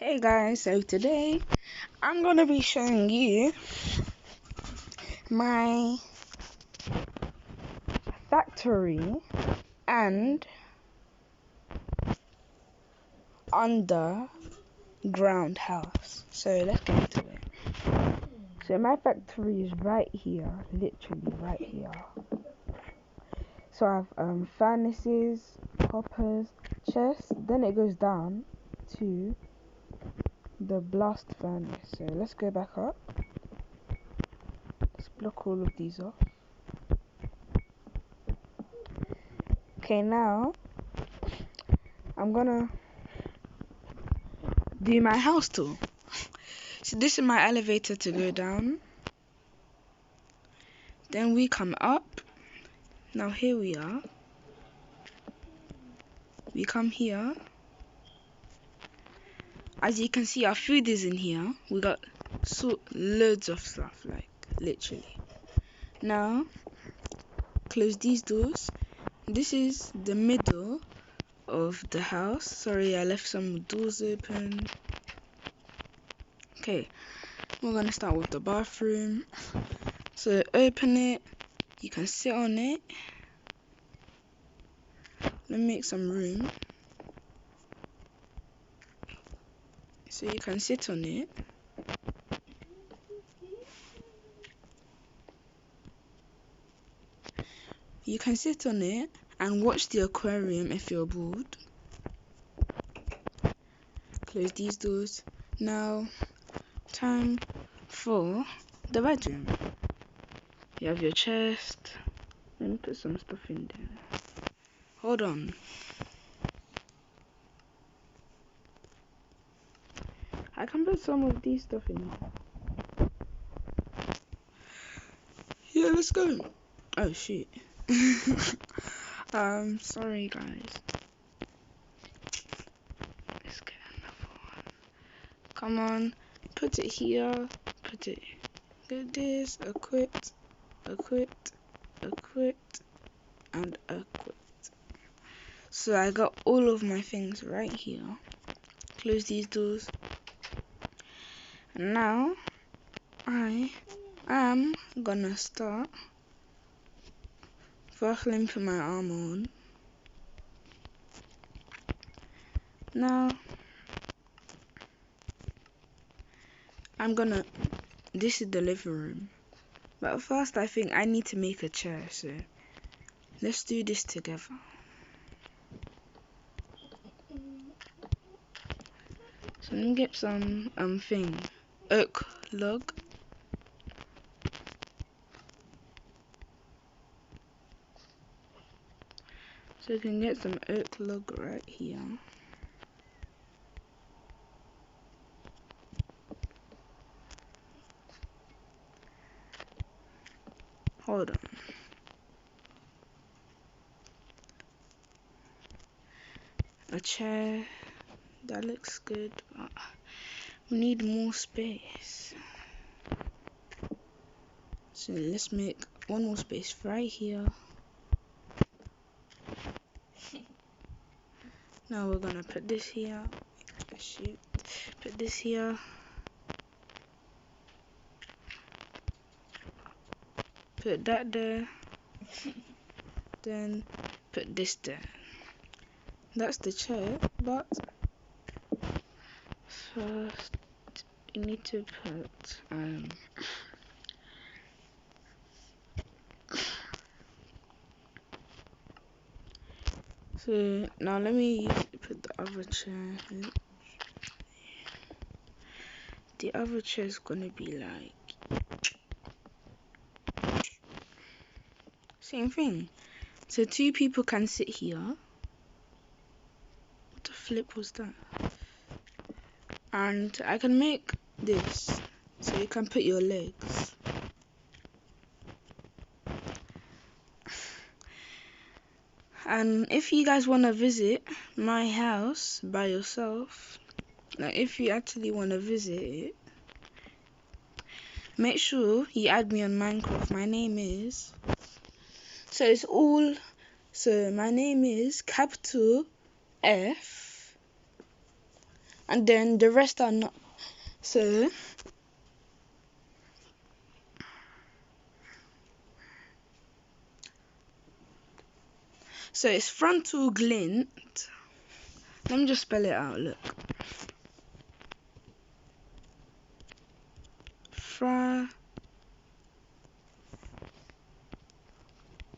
Hey guys, so today I'm gonna be showing you my factory and underground house. So let's get into it. So my factory is right here, literally right here. So I have furnaces, hoppers, chests, then it goes down to the blast furnace. So let's go back up. Let's block all of these off. Okay, now I'm gonna do my house tour. So this is my elevator to go down. Then we come up. Now here we are. We come here. As you can see, our food is in here. We got loads of stuff, like literally. Now close these doors. This is the middle of the house. Sorry, I left some doors open. Okay, we're gonna start with the bathroom. So open it. You can sit on it. Let me make some room. So you can sit on it. You can sit on it and watch the aquarium if you're bored. Close these doors. Now, time for the bedroom. You have your chest. Let me put some stuff in there. Hold on. I can put some of these stuff in there. Yeah, let's go. Oh shit. Sorry guys. Let's get another one. Come on, put it here. Put it. Get this. Equipped, and equipped. So I got all of my things right here. Close these doors. And now I am gonna start. First, let me put my armor on. Now this is the living room. But first I think I need to make a chair, so let's do this together. So let me get some oak log. So you can get some oak log right here. Hold on. A chair, that looks good, but we need more space. So let's make one more space right here. Now we're gonna put this here. Shoot. Put this here. Put that there. Then put this there. That's the chair, but first you need to put so now let me put the other chair. The other chair is gonna be like same thing. So 2 people can sit here. What the flip was that? And I can make this so you can put your legs. And if you guys want to visit my house by yourself, like if you actually want to visit it, make sure you add me on Minecraft. My name is my name is capital F and then the rest are not. So it's frontal glint. Let me just spell it out. Look,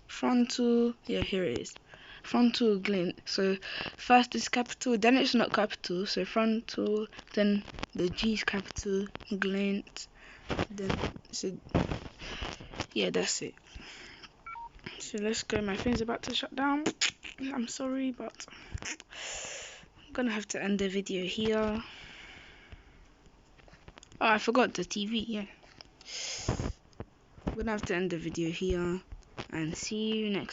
frontal. Yeah, here it is. Frontal glint. So first is capital, then it's not capital. So frontal, then the G is capital, glint. Then so yeah, that's it. So let's go. My phone's about to shut down. I'm sorry, but I'm gonna have to end the video here. Oh, I forgot the TV. Yeah, I'm gonna have to end the video here, and see you next